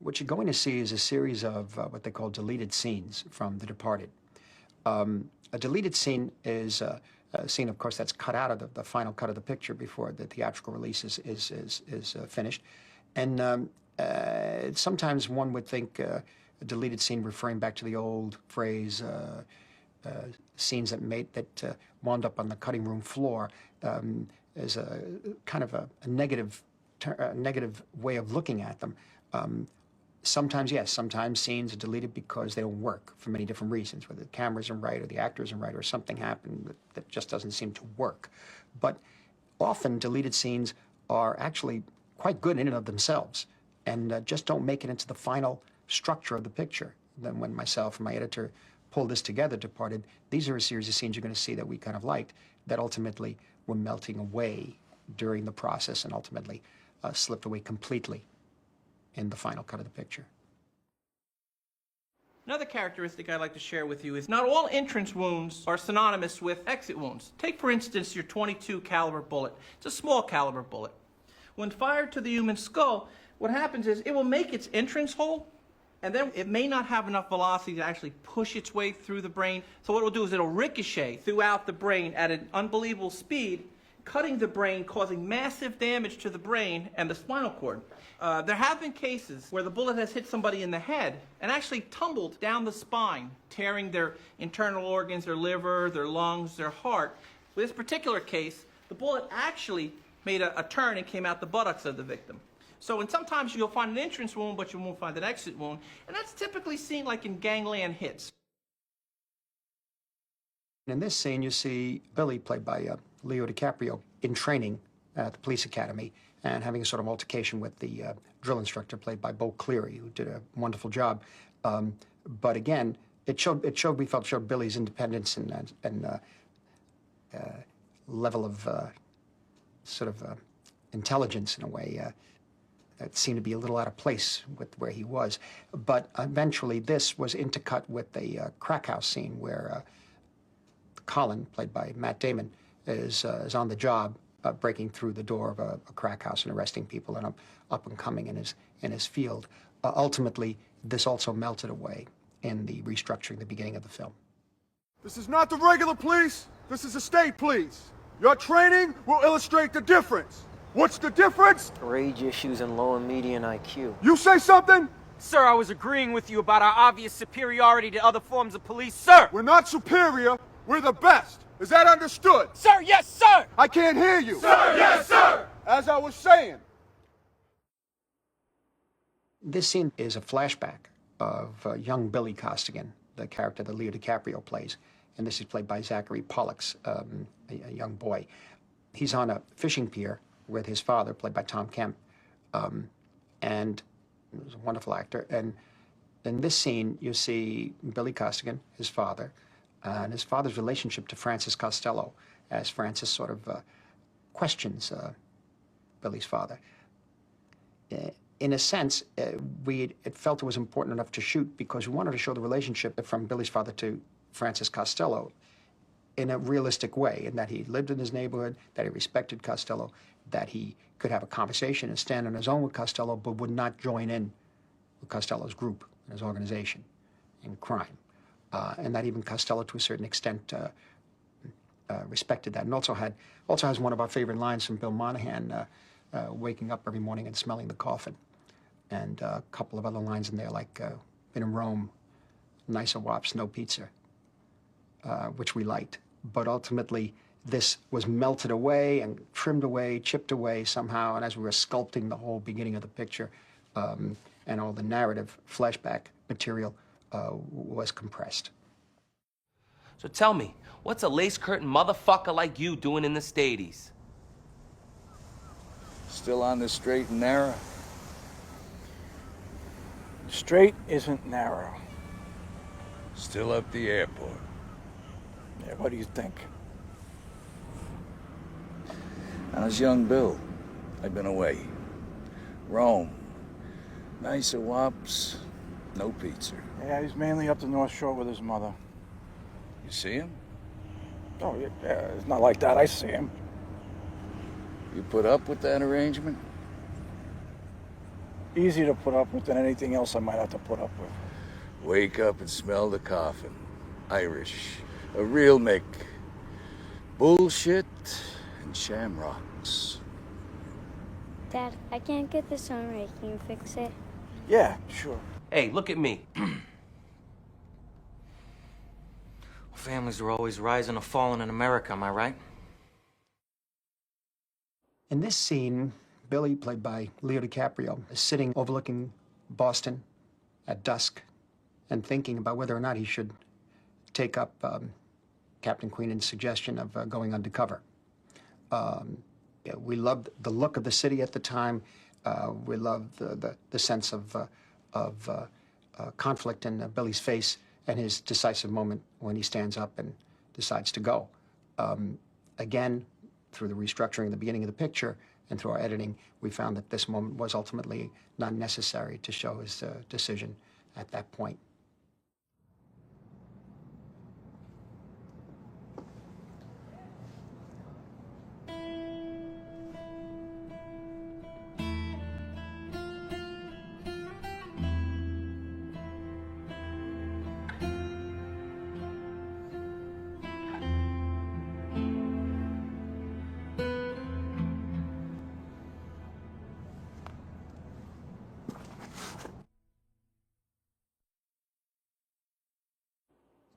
What you're going to see is a series of what they call deleted scenes from The Departed. A deleted scene is a scene, of course, that's cut out of the final cut of the picture before the theatrical release is finished. And sometimes one would think a deleted scene referring back to the old phrase, scenes that wound up on the cutting room floor, is a kind of a negative way of looking at them. Sometimes, yes, sometimes scenes are deleted because they don't work for many different reasons, whether the camera isn't right or the actor isn't right or something happened that just doesn't seem to work. But often deleted scenes are actually quite good in and of themselves and just don't make it into the final structure of the picture. Then when myself and my editor pulled this together, Departed, these are a series of scenes you're going to see that we kind of liked that ultimately were melting away during the process and ultimately slipped away completely in the final cut of the picture. Another characteristic I'd like to share with you is not all entrance wounds are synonymous with exit wounds. Take, for instance, your .22 caliber bullet. It's a small caliber bullet. When fired to the human skull, what happens is it will make its entrance hole, and then it may not have enough velocity to actually push its way through the brain. So what it will do is it'll ricochet throughout the brain at an unbelievable speed, cutting the brain, causing massive damage to the brain and the spinal cord. There have been cases where the bullet has hit somebody in the head and actually tumbled down the spine, tearing their internal organs, their liver, their lungs, their heart. With this particular case, the bullet actually made a turn and came out the buttocks of the victim. So, and sometimes you'll find an entrance wound, but you won't find an exit wound, and that's typically seen like in gangland hits. In this scene, you see Billy, played by Leo DiCaprio, in training at the police academy and having a sort of altercation with the drill instructor, played by Bo Cleary, who did a wonderful job. But again, we felt showed Billy's independence and level of intelligence in a way that seemed to be a little out of place with where he was. But eventually, this was intercut with a crack house scene where Colin, played by Matt Damon, is on the job, breaking through the door of a crack house and arresting people, and up and coming in his field. Ultimately, this also melted away in the restructuring the beginning of the film. This is not the regular police. This is the state police. Your training will illustrate the difference. What's the difference? Rage issues and low and median IQ. You say something? Sir, I was agreeing with you about our obvious superiority to other forms of police, sir! We're not superior. We're the best. Is that understood? Sir, yes, sir! I can't hear you. Sir, yes, sir! As I was saying. This scene is a flashback of young Billy Costigan, the character that Leo DiCaprio plays. And this is played by Zachary Pollux, a young boy. He's on a fishing pier with his father, played by Tom Kemp. And he's a wonderful actor. And in this scene, you see Billy Costigan, his father, and his father's relationship to Francis Costello, as Francis sort of questions Billy's father. In a sense, it felt it was important enough to shoot because we wanted to show the relationship from Billy's father to Francis Costello in a realistic way, in that he lived in his neighborhood, that he respected Costello, that he could have a conversation and stand on his own with Costello, but would not join in with Costello's group and his organization in crime. And that even Costello, to a certain extent, respected that. And also has one of our favorite lines from Bill Monahan, waking up every morning and smelling the coffin. And a couple of other lines in there, like, been in Rome, nicer wops, no pizza, which we liked. But ultimately, this was melted away and trimmed away, chipped away somehow, and as we were sculpting the whole beginning of the picture, and all the narrative flashback material was compressed. So tell me, what's a lace-curtain motherfucker like you doing in the Stadies? Still on the straight and narrow? Straight isn't narrow. Still up the airport? Yeah, what do you think? I was young Bill. I'd been away. Rome. Nicer wops, no pizza. Yeah, he's mainly up the North Shore with his mother. You see him? Oh, yeah, it's not like that. I see him. You put up with that arrangement? easier to put up with than anything else I might have to put up with. Wake up and smell the coffin. Irish. A real Mick. Bullshit and shamrocks. Dad, I can't get this on right. Can you fix it? Yeah, sure. Hey, look at me. Families are always rising or falling in America, am I right? In this scene, Billy, played by Leo DiCaprio, is sitting overlooking Boston at dusk and thinking about whether or not he should take up Captain Queenan's suggestion of going undercover. Yeah, we loved the look of the city at the time. We loved the sense of conflict in Billy's face and his decisive moment when he stands up and decides to go. Again, through the restructuring at the beginning of the picture and through our editing, we found that this moment was ultimately not necessary to show his decision at that point.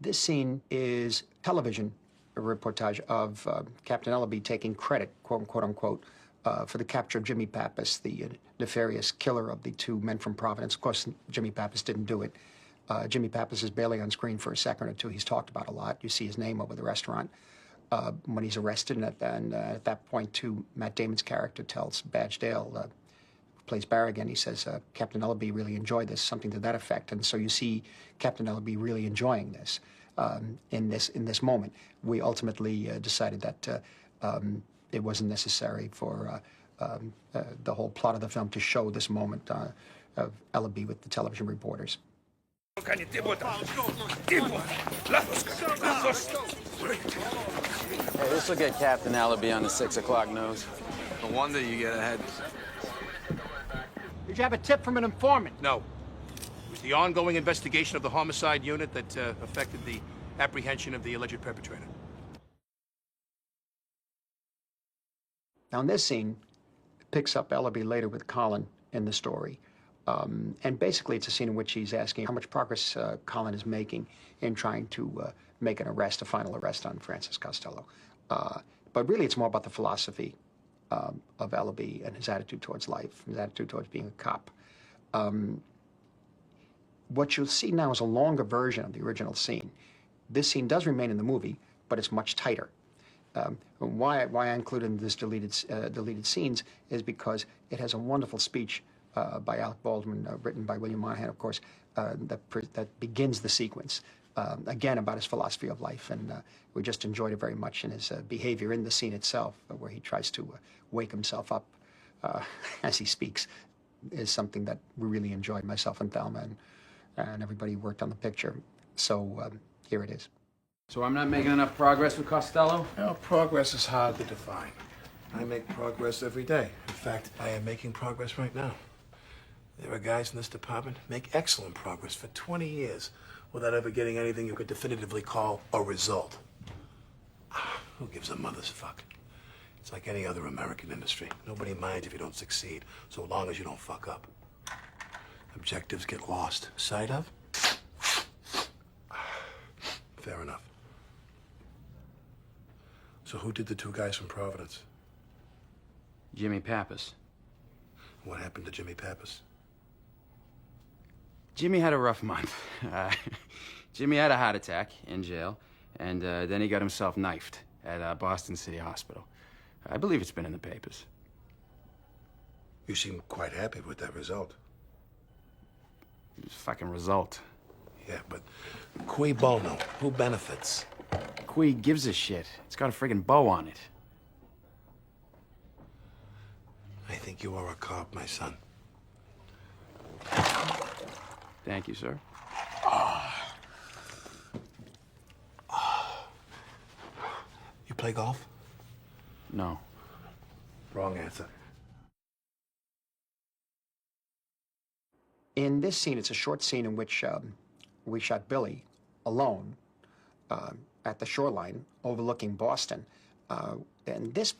This scene is television reportage of Captain Ellaby taking credit, quote unquote, for the capture of Jimmy Pappas, the nefarious killer of the two men from Providence. Of course, Jimmy Pappas didn't do it. Jimmy Pappas is barely on screen for a second or two. He's talked about a lot. You see his name over the restaurant when he's arrested, and at that point, too, Matt Damon's character tells Badge Dale, who plays Barrigan, he says, Captain Ellaby really enjoyed this, something to that effect. And so you see Captain Ellaby really enjoying this. In this moment, we ultimately decided that it wasn't necessary for the whole plot of the film to show this moment of Ellaby with the television reporters. Hey, this will get Captain Ellaby on the 6 o'clock news. No wonder you get ahead. Did you have a tip from an informant? No. It was the ongoing investigation of the homicide unit that affected the apprehension of the alleged perpetrator. Now, in this scene, it picks up Ellaby later with Colin in the story. And basically, it's a scene in which he's asking how much progress Colin is making in trying to make an arrest, a final arrest on Francis Costello. But really, it's more about the philosophy of Ellaby and his attitude towards life, his attitude towards being a cop. What you'll see now is a longer version of the original scene. This scene does remain in the movie, but it's much tighter. Why I included this deleted scenes is because it has a wonderful speech by Alec Baldwin, written by William Monahan, of course, that begins the sequence. Again, about his philosophy of life, and we just enjoyed it very much in his behavior in the scene itself, where he tries to wake himself up as he speaks, is something that we really enjoyed, myself and Thelma, and everybody who worked on the picture. So here it is. So I'm not making enough progress with Costello? Well, progress is hard to define. I make progress every day. In fact, I am making progress right now. There are guys in this department who make excellent progress for 20 years without ever getting anything you could definitively call a result. Who gives a mother's fuck? It's like any other American industry. Nobody minds if you don't succeed, so long as you don't fuck up. Objectives get lost sight of. Fair enough. So who did the two guys from Providence? Jimmy Pappas. What happened to Jimmy Pappas? Jimmy had a rough month. Jimmy had a heart attack in jail, and then he got himself knifed at Boston City Hospital. I believe it's been in the papers. You seem quite happy with that result. It's a fucking result. Yeah, but cui bono? Who benefits? Qui gives a shit. It's got a friggin' bow on it. I think you are a cop, my son. Thank you, sir. You play golf? No. Wrong answer. In this scene, it's a short scene in which we shot Billy alone at the shoreline overlooking Boston. And this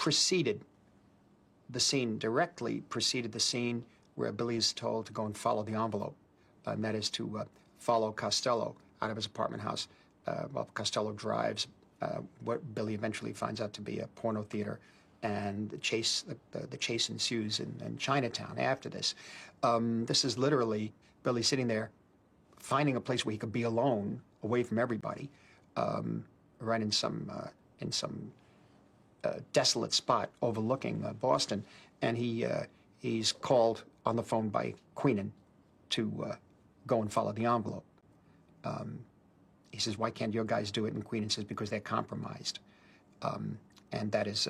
directly preceded the scene where Billy is told to go and follow the envelope, and that is to follow Costello out of his apartment house. While Costello drives what Billy eventually finds out to be a porno theater, and the chase ensues in Chinatown after this. This is literally Billy sitting there, finding a place where he could be alone, away from everybody, right in some desolate spot overlooking Boston, and he's called on the phone by Queenan to go and follow the envelope. He says, "Why can't your guys do it?" And Queenan says, "Because they're compromised." And that is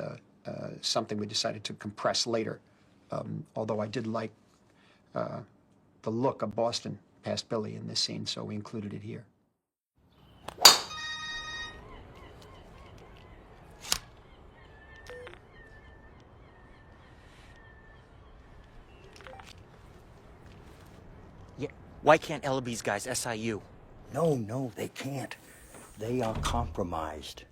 something we decided to compress later, although I did like the look of Boston past Billy in this scene, so we included it here. Yeah, why can't Ellaby's guys SIU? No, they can't. They are compromised.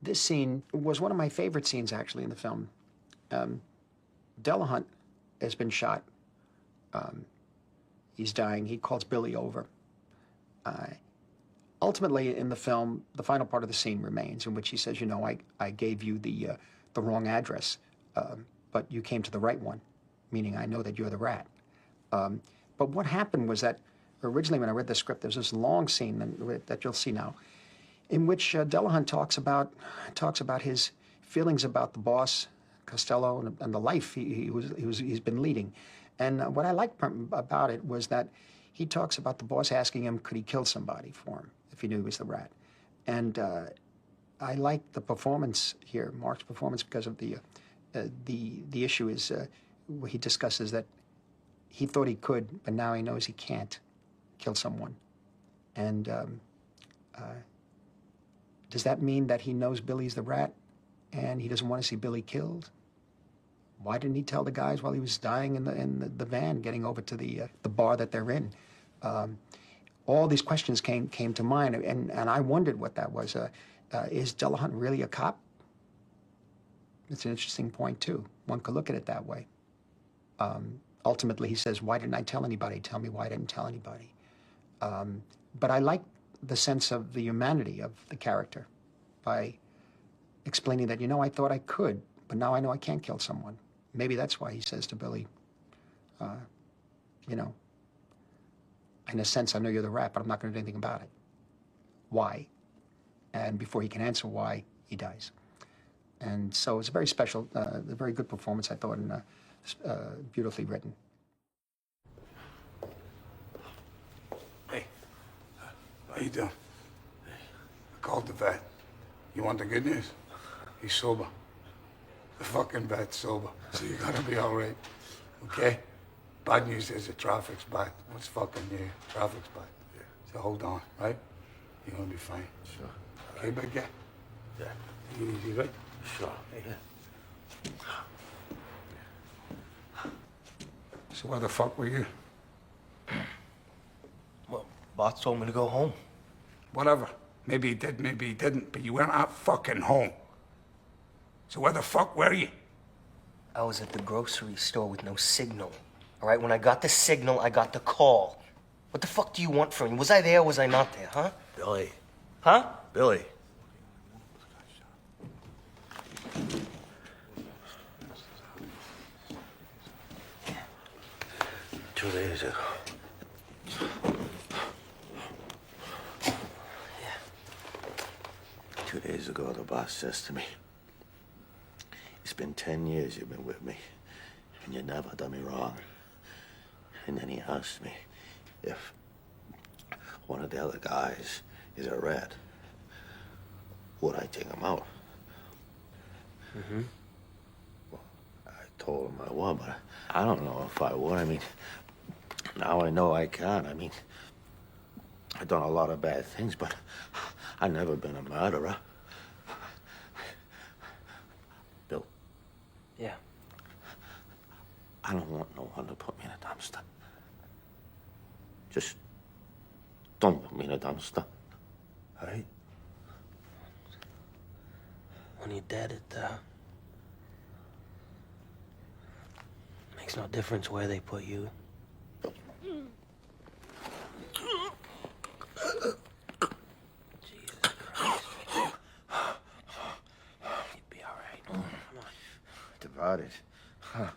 This scene was one of my favorite scenes, actually, in the film. Delahunt has been shot. He's dying. He calls Billy over. Ultimately, in the film, the final part of the scene remains, in which he says, "You know, I gave you the wrong address, but you came to the right one," meaning I know that you're the rat. But what happened was that originally, when I read the script, there's this long scene that you'll see now, in which Delahunt talks about his feelings about the boss, Costello, and the life he's been leading. And what I liked about it was that he talks about the boss asking him, could he kill somebody for him if he knew he was the rat. And I liked the performance here, Mark's performance, because of the issue is where he discusses that he thought he could, but now he knows he can't kill someone. And does that mean that he knows Billy's the rat and he doesn't want to see Billy killed? Why didn't he tell the guys while he was dying in the van, getting over to the bar that they're in? All these questions came to mind, and I wondered what that was. Is Delahunt really a cop? It's an interesting point, too. One could look at it that way. Ultimately, he says, why didn't I tell anybody? Tell me why I didn't tell anybody. But I like the sense of the humanity of the character by explaining that, you know, I thought I could, but now I know I can't kill someone. Maybe that's why he says to Billy, you know, in a sense, I know you're the rat, but I'm not going to do anything about it. Why? And before he can answer why, he dies. And so it's a very special, a very good performance, I thought, and beautifully written. Hey, how you doing? I called the vet. You want the good news? He's sober. The fucking vet's sober, so you're gonna be all right, okay? Bad news is the traffic's bad. What's fucking new? Traffic's bad. Yeah. So hold on, right? You're gonna be fine. Sure. Okay, big guy? Yeah. You easy, right? Sure. Hey. Yeah. So where the fuck were you? Well, boss told me to go home. Whatever. Maybe he did, maybe he didn't, but you weren't at fucking home. So where the fuck were you? I was at the grocery store with no signal. All right, when I got the signal, I got the call. What the fuck do you want from me? Was I there or was I not there, huh? Billy. Huh? Billy. Two days ago. Yeah. 2 days ago, the boss says to me, it's been 10 years you've been with me, and you never done me wrong. And then he asked me if one of the other guys is a rat, would I take him out? Mm-hmm. told him I would, but I don't know if I would. I mean, now I know I can't. I mean, I've done a lot of bad things, but I've never been a murderer. Bill. Yeah. I don't want no one to put me in a dumpster. Just don't put me in a dumpster. All right? When you're dead, it makes no difference where they put you. Jesus Christ. You'd be all right. Come on. Departed. Huh.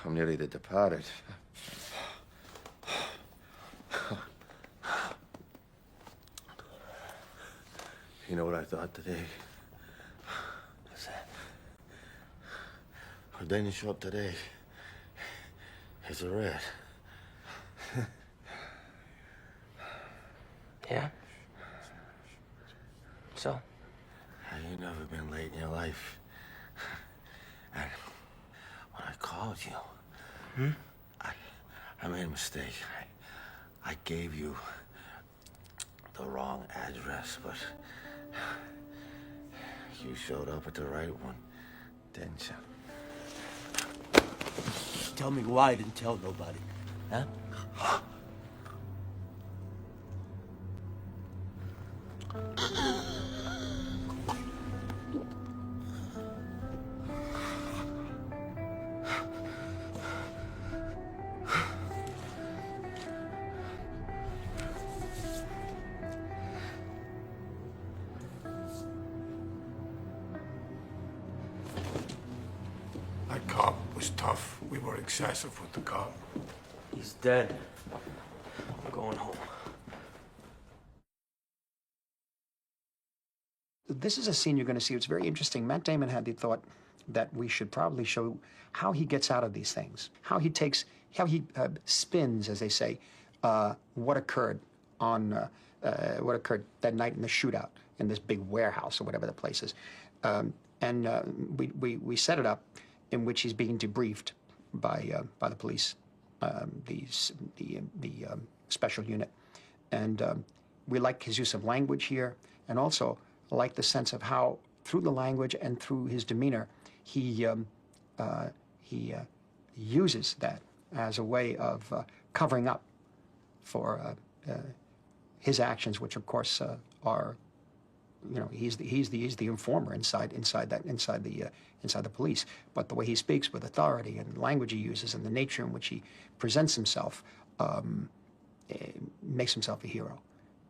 I'm nearly the departed. You know what I thought today? What's that? If they didn't show up today, it's a rat. Yeah? So? You've never been late in your life. And when I called you, I made a mistake. I gave you the wrong address, but you showed up at the right one, didn't you? Tell me why I didn't tell nobody. Huh? That cop was tough. We were excessive with the cop. He's dead. I'm going home. This is a scene you're going to see. It's very interesting. Matt Damon had the thought that we should probably show how he gets out of these things, how he spins, as they say, what occurred that night in the shootout in this big warehouse or whatever the place is, we set it up in which he's being debriefed by the police, the special unit, and we like his use of language here, and also like the sense of how through the language and through his demeanor he uses that as a way of covering up for his actions, which of course are, you know, he's the informer inside the police. But the way he speaks with authority and the language he uses and the nature in which he presents himself makes himself a hero.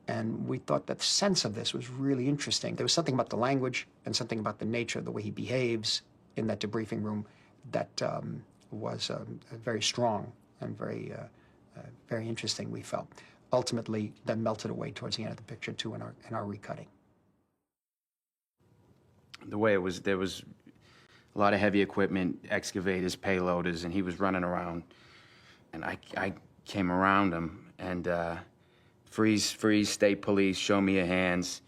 And we thought that the sense of this was really interesting. There was something about the language and something about the nature of the way he behaves in that debriefing room that was very strong and very interesting, we felt. Ultimately, then melted away towards the end of the picture, too, in our recutting. The way it was, there was a lot of heavy equipment, excavators, payloaders, and he was running around. And I came around him, and freeze, state police, show me your hands.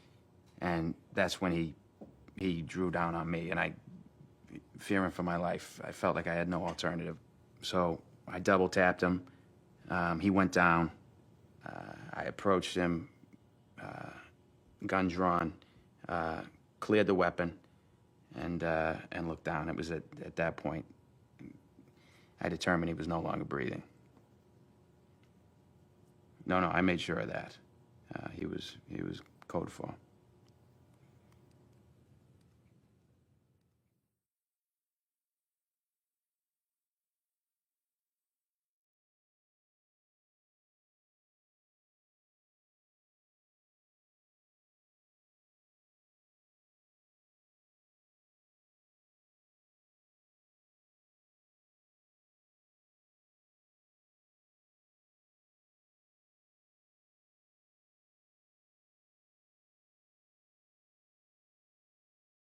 And that's when he drew down on me, and fearing for my life, I felt like I had no alternative. So I double tapped him. He went down. I approached him, gun drawn, cleared the weapon, and looked down. It was at that point I determined he was no longer breathing. No, I made sure of that. He was code for.